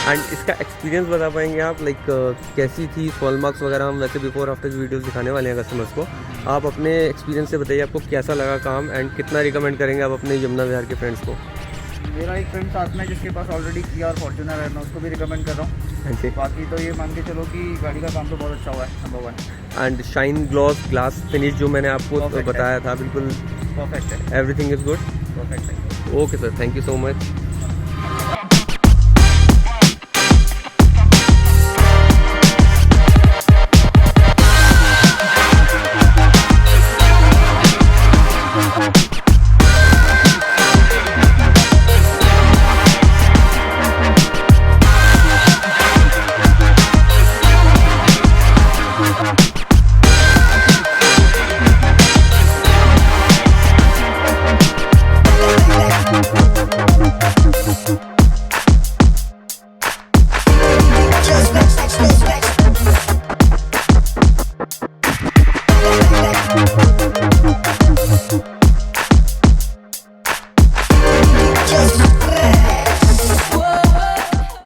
And इसका experience बता पाएंगे आप, लाइक कैसी थी? फॉल मार्क्स वगैरह हम वैसे बिफोर आफ्टर वीडियोस दिखाने वाले हैं कस्टमर्स को। आप अपने एक्सपीरियंस से बताइए आपको कैसा लगा काम, एंड कितना रिकमेंड करेंगे आप अपने यमुना विहार के फ्रेंड्स को? मेरा एक फ्रेंड साथ में जिसके पास ऑलरेडी किया और फॉर्च्यूनर है, मैं उसको भी रिकमेंड कर रहा हूँ। बाकी तो ये मान के चलो कि गाड़ी का काम तो बहुत अच्छा हुआ है, number 1। And shine glass finish जो मैंने आपको बताया था, बिल्कुल परफेक्ट है। एवरीथिंग इज़ गुड, परफेक्ट है। Okay sir, thank you so much.